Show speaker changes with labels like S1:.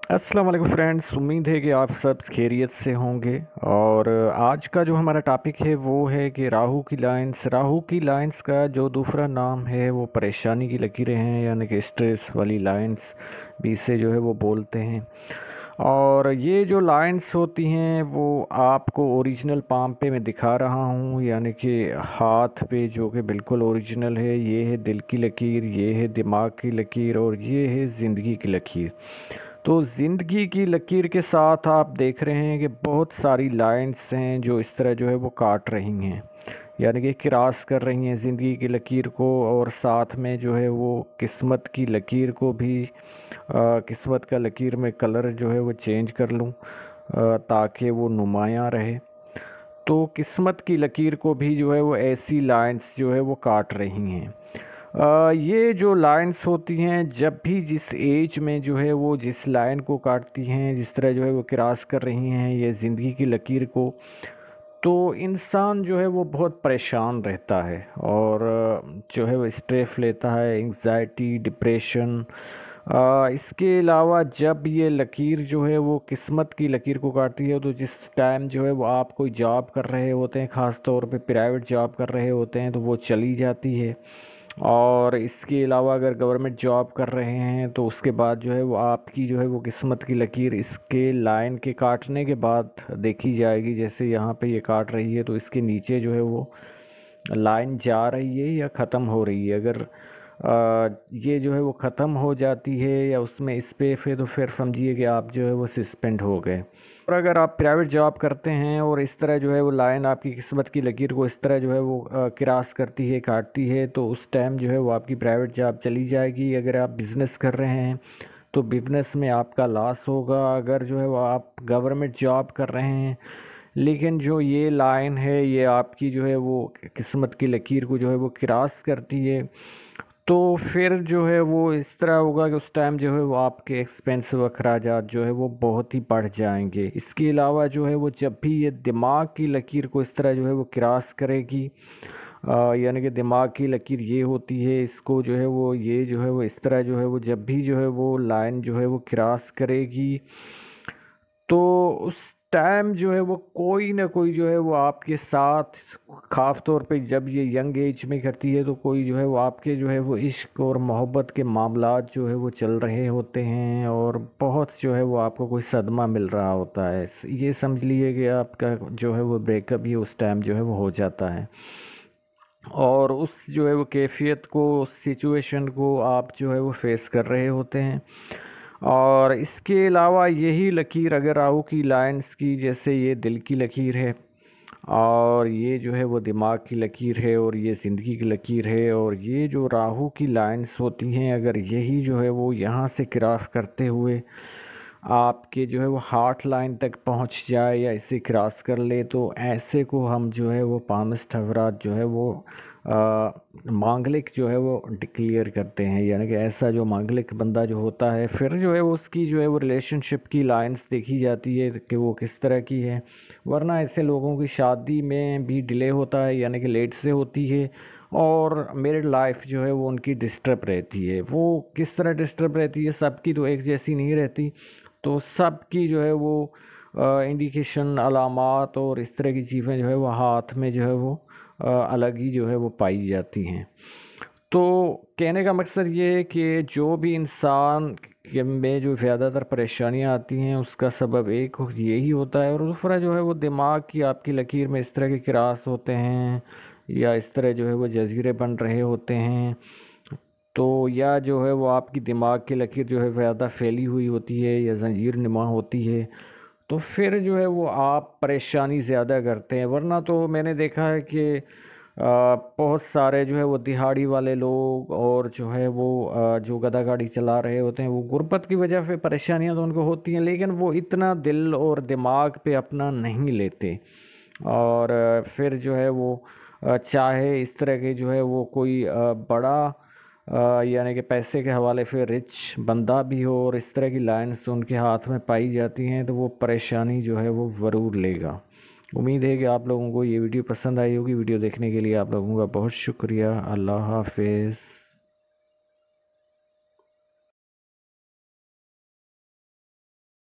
S1: अस्सलाम वालेकुम फ्रेंड्स, उम्मीद है कि आप सब खैरियत से होंगे। और आज का जो हमारा टॉपिक है वो है कि राहु की लाइंस का जो दूसरा नाम है वो परेशानी की लकीरें हैं, यानी कि स्ट्रेस वाली लाइंस भी इसे जो है वो बोलते हैं। और ये जो लाइंस होती हैं वो आपको ओरिजिनल पाम पे मैं दिखा रहा हूँ, यानी कि हाथ पे, जो कि बिल्कुल ओरिजिनल है। ये है दिल की लकीर, ये है दिमाग की लकीर, और ये है ज़िंदगी की लकीर। तो ज़िंदगी की लकीर के साथ आप देख रहे हैं कि बहुत सारी लाइंस हैं जो इस तरह जो है वो काट रही हैं, यानी कि क्रॉस कर रही हैं ज़िंदगी की लकीर को। और साथ में जो है वो किस्मत की लकीर को भी किस्मत का लकीर में कलर जो है वो चेंज कर लूँ ताकि वो नुमायाँ रहे। तो किस्मत की लकीर को भी जो है वो ऐसी लाइंस जो है वो काट रही हैं। ये जो लाइंस होती हैं, जब भी जिस एज में जो है वो जिस लाइन को काटती हैं, जिस तरह जो है वो क्रॉस कर रही हैं ये ज़िंदगी की लकीर को, तो इंसान जो है वो बहुत परेशान रहता है। और जो है वो स्ट्रेस लेता है, एंग्जाइटी, डिप्रेशन। इसके अलावा जब ये लकीर जो है वो किस्मत की लकीर को काटती है, तो जिस टाइम जो है वो आप कोई जॉब कर रहे होते हैं, ख़ास तौर पे प्राइवेट जॉब कर रहे होते हैं, तो वो चली जाती है। और इसके अलावा अगर गवर्नमेंट जॉब कर रहे हैं तो उसके बाद जो है वो आपकी जो है वो किस्मत की लकीर इसके लाइन के काटने के बाद देखी जाएगी। जैसे यहाँ पे ये काट रही है तो इसके नीचे जो है वो लाइन जा रही है या ख़त्म हो रही है। अगर ये जो है वो ख़त्म हो जाती है या उसमें स्पेस है तो फिर समझिए कि आप जो है वो सस्पेंड हो गए। और अगर आप प्राइवेट जॉब करते हैं और इस तरह जो है वो लाइन आपकी किस्मत की लकीर को इस तरह जो है वो क्रॉस करती है, काटती है, तो उस टाइम जो है वो आपकी प्राइवेट जॉब चली जाएगी। अगर आप बिज़नेस कर रहे हैं तो बिज़नेस में आपका लॉस होगा। अगर जो है वो आप गवर्नमेंट जॉब कर रहे हैं, लेकिन जो ये लाइन है ये आपकी जो है वो किस्मत की लकीर को जो है वो क्रॉस करती है, तो फिर जो है वो इस तरह होगा कि उस टाइम जो है वो आपके एक्सपेंस व अखराजात जो है वो बहुत ही बढ़ जाएंगे। इसके अलावा जो है वो जब भी ये दिमाग की लकीर को इस तरह जो है वो क्रॉस करेगी, यानी कि दिमाग की लकीर ये होती है, इसको जो है वो ये जो है वो इस तरह जो है वो जब भी जो है वो लाइन जो है वो क्रॉस करेगी, तो उस टाइम जो है वो कोई ना कोई जो है वो आपके साथ, ख़ास तौर पे जब ये यंग एज में करती है, तो कोई जो है वो आपके जो है वो इश्क और मोहब्बत के मामलात जो है वो चल रहे होते हैं, और बहुत जो है वो आपको कोई सदमा मिल रहा होता है। ये समझ लीजिए कि आपका जो है वो ब्रेकअप ही उस टाइम जो है वो हो जाता है। और उस जो है वो कैफियत को, उस सिचुएशन को आप जो है वो फेस कर रहे होते हैं। और इसके अलावा यही लकीर अगर राहु की लाइंस की, जैसे ये दिल की लकीर है, और ये जो है वो दिमाग की लकीर है, और ये ज़िंदगी की लकीर है, और ये जो राहु की लाइंस होती हैं, अगर यही जो है वो यहाँ से क्रॉस करते हुए आपके जो है वो हार्ट लाइन तक पहुँच जाए या इसे क्रॉस कर ले, तो ऐसे को हम जो है वो पामिस्ट अफराद जो है वो मांगलिक जो है वो डिक्लेयर करते हैं। यानी कि ऐसा जो मांगलिक बंदा जो होता है, फिर जो है वो उसकी जो है वो रिलेशनशिप की लाइंस देखी जाती है कि वो किस तरह की है। वरना ऐसे लोगों की शादी में भी डिले होता है, यानी कि लेट से होती है। और मैरिड लाइफ जो है वो उनकी डिस्टर्ब रहती है। वो किस तरह डिस्टर्ब रहती है, सबकी तो एक जैसी नहीं रहती। तो सबकी जो है वो इंडिकेशन, अलामात और इस तरह की चीज़ें जो है वो हाथ में जो है वो अलग ही जो है वो पाई जाती हैं। तो कहने का मकसद ये है कि जो भी इंसान के में जो ज़्यादातर परेशानियां आती हैं उसका सबब एक यही होता है, और दूसरा जो है वो दिमाग की आपकी लकीर में इस तरह के क्रास होते हैं, या इस तरह जो है वो जजीरे बन रहे होते हैं। तो या जो है वो आपकी दिमाग की लकीर जो है ज़्यादा फैली हुई होती है या जंजीर नुमा होती है, तो फिर जो है वो आप परेशानी ज़्यादा करते हैं। वरना तो मैंने देखा है कि बहुत सारे जो है वो दिहाड़ी वाले लोग, और जो है वो जो गधा गाड़ी चला रहे होते हैं, वो गुर्बत की वजह से परेशानियां तो उनको होती हैं, लेकिन वो इतना दिल और दिमाग पे अपना नहीं लेते। और फिर जो है वो चाहे इस तरह के जो है वो कोई बड़ा यानी कि पैसे के हवाले से रिच बंदा भी हो, और इस तरह की लाइन्स उनके हाथ में पाई जाती हैं, तो वो परेशानी जो है वो ज़रूर लेगा। उम्मीद है कि आप लोगों को ये वीडियो पसंद आई होगी। वीडियो देखने के लिए आप लोगों का बहुत शुक्रिया। अल्लाह हाफिज़।